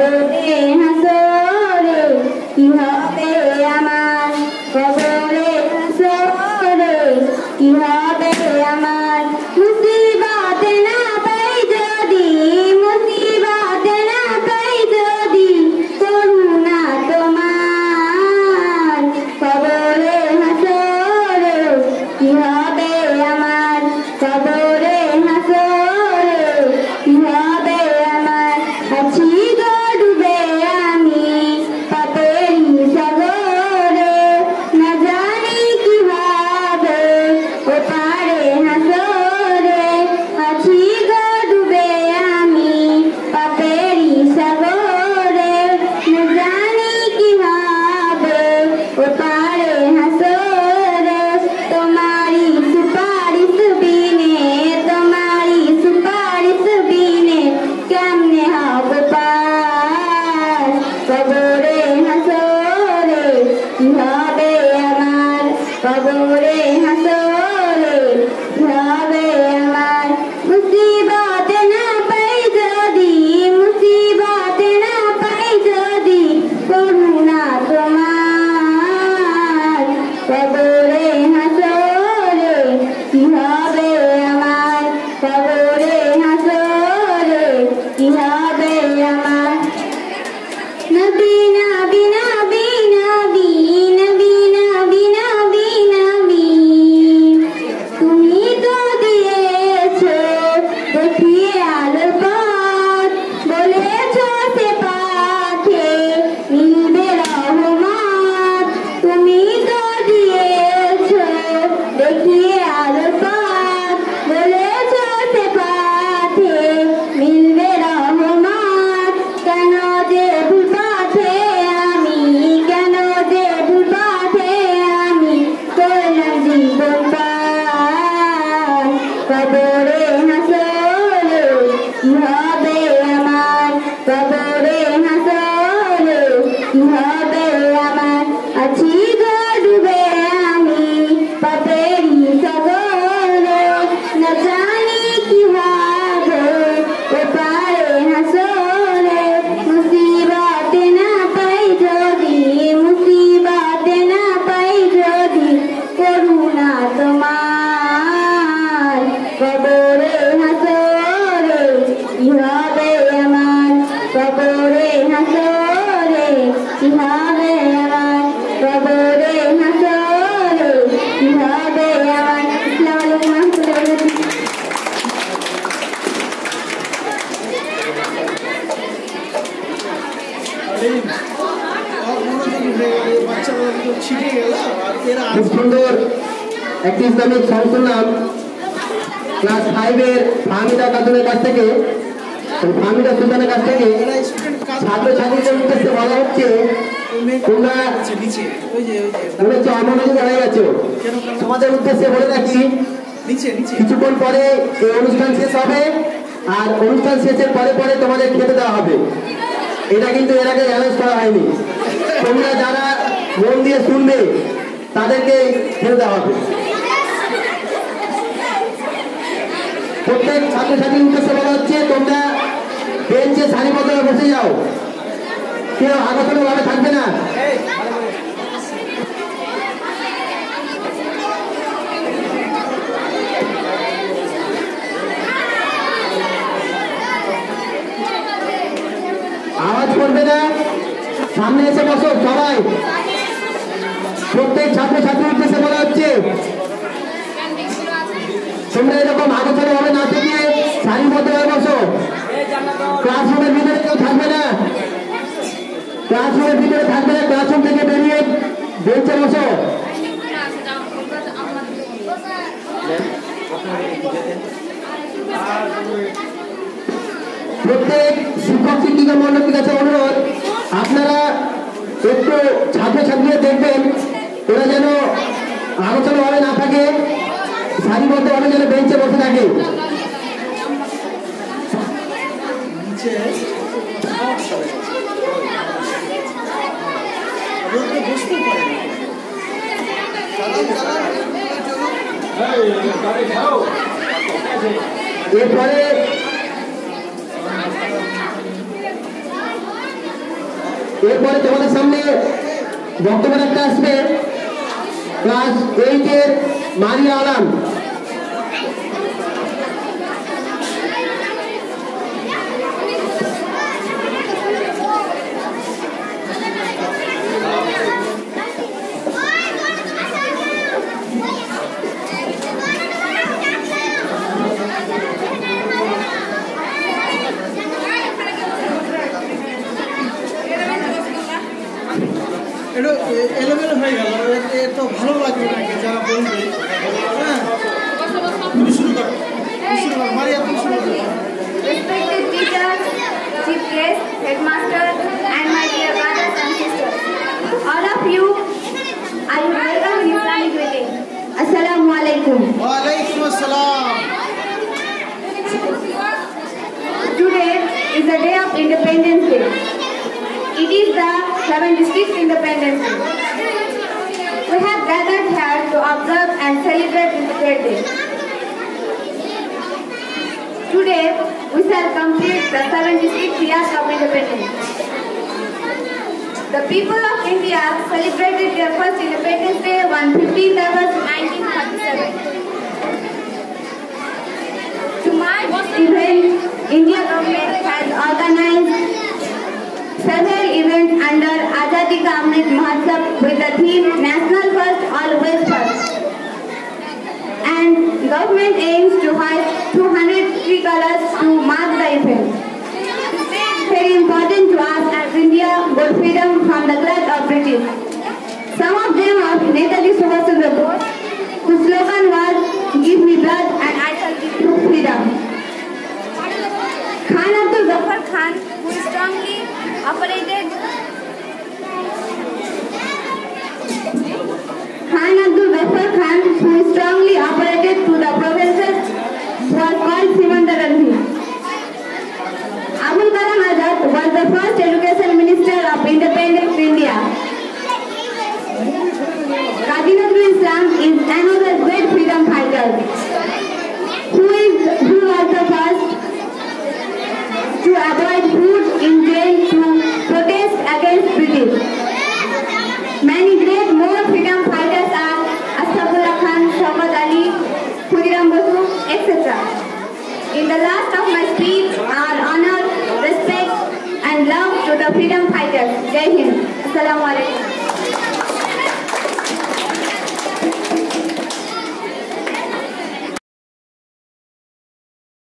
কবরে হাসরে কি হবে আমার, কবরে হাসরে কি হবে আমার। মুসিবত না পাই যদি, মুসিবত না পাই যদি, করুণা তোমার। কবরে হাসরে কি হবে আমার, কবরে হাসরে কি হবে আমার। আছি গো ডুবে আমি পাপেরি সাগরে, না জানি কিভাবে ওপারে হাসরে। আছি গো ডুবে আমি পাপেরি সাগরে, না জানি কিভাবে ওপারে হাসরে। তোমারি সুপারিশ বিনে, তোমারি সুপারিশ বিনে কেমনে হব পার। কবরে হাসরে কি হবে আমার, কবরে হাসরে কি হবে আমার। মুসিবত না পাই যদি, মুসিবত না পাই যদি, করুণা তোমার। কবরে হাসরে কি হবে আমার, কবরে হাসরে কি হবে আমার। নবী নবী নবী নবী নবী নবী নবী নবী, তুমি তো দিয়েছো দেখিয়ে আলোর পথ, বলেছো সে পথে মিলবে রহমত। তুমি তো দিয়েছো দেখিয়ে আলোর পথ, বলেছো সে পথে মিলবে রহমত। কেন যে ভুল পথে আমি, কেন যে ভুল পথে আমি করলাম জীবন পার। কবরে হাসরে কি হবে আমার, কবরে হাসরে কি হবে আমার। আছি গো ডুবে আমি পাপেরি সাগরে, না জানি কিভাবে ওপারে হাসরে। মুসিবত না পাই যদি, মুসিবত না পাই যদি, করুণা তোমার। কবরে হাসরে কি হবে আমার, কবরে হাসরে কি হবে আমার, কবরে হাসরে কি হবে আমার। আসসালামু আলাইকুম ওয়া রাহমাতুল্লাহি ওয়া খুব সুন্দর একটি ইসলামিক সং শুনলাম ক্লাস 5 এর ফাহমিদা খাতুনের কাছ থেকে, ফাহমিদা সুলতানের কাছ থেকে। ছাত্রছাত্রীদের উদ্দেশ্যে বলা হচ্ছে তোমরা বলেছো অমনোযোগী হয়ে গেছো। তোমাদের উদ্দেশ্যে বলে রাখি কিছুক্ষণ পরে এই অনুষ্ঠান শেষ হবে, আর অনুষ্ঠান শেষের পরে পরে তোমাদের খেতে দেওয়া হবে। এটা কিন্তু এর আগে অ্যানাউন্স করা হয়নি। তোমরা যারা মন দিয়ে শুনবে তাদেরকে খেতে দেওয়া হবে। প্রত্যেক ছাত্রছাত্রীর উদ্দেশ্যে বলা হচ্ছে তোমরা বেঞ্চে সারিবদ্ধ হয়ে বসে যাও, কেউ আগোছালো ভাবে থাকবে না। আওয়াজ করবে না, সামনে এসে বসো সবাই। প্রত্যেক ছাত্রছাত্রীর উদ্দেশ্যে বলা হচ্ছে তোমরা এরকম আগোছালো ভাবে না থেকে সারিবদ্ধ হয়ে বসো। ক্লাসরুমের ভিতরে কেউ থাকবে না, ক্লাসরুমের ভিতরে থাকবে না, ক্লাসরুম থেকে বেরিয়ে বেঞ্চে বসো। প্রত্যেক শিক্ষক শিক্ষিকা মণ্ডলীর কাছে অনুরোধ, আপনারা একটু ছাত্রছাত্রীরা দেখবেন ওরা যেন আলোচনা ভাবে না থাকে, সারিবদ্ধ ভাবে যেন বেঞ্চে বসে থাকে। এরপরে এরপরে তোমাদের সামনে বক্তব্য রাখতে আসবে ক্লাস 8 এর মারিয়া আলম। এলোমেলো হয়ে গেল, তো ভালো লাগবে নাকি যারা বলবে? হ্যাঁ, তুমি শুরু করো, মারিয়া তুমি শুরু করো। Respected teachers, chief guest, headmaster, and my dear brothers and sisters, all of you, I welcome in Islamic greeting. Assalamu alaikum. Wa alaikum assalam. Today is the day of Independence Day. It is the 76th Independence Day. We have gathered here to observe and celebrate this great day. Today, we shall complete the 76 years of independence. The people of India celebrated their first Independence Day on 15th August 1947. To mark this event, India government has organized several events under Azadi Ka Amrit Mahotsav with the theme National First, Always First. And government aims to hoist 200 tree colors to mark the event. This is very important to us as India got freedom from the clutch of British. Some of them are Netaji Subhash Chandra Bose, whose slogan was "Give me blood and I shall give you freedom." Khan Abdul Ghaffar Khan, who strongly operated to the provinces, was called Simandar Ranvi. Abul Kalam Azad was the first education minister of independent India. Kazi Nazrul Islam is another great freedom fighter, who was the first to avoid food in jail to protest against British. Many great more freedom fighters are Asfaqullah Khan, Shaukat Ali, Khudiram Bosu, etc. In the last of my speech, our honor, respect and love to the freedom fighters. Jai Hind. Assalamu alaikum.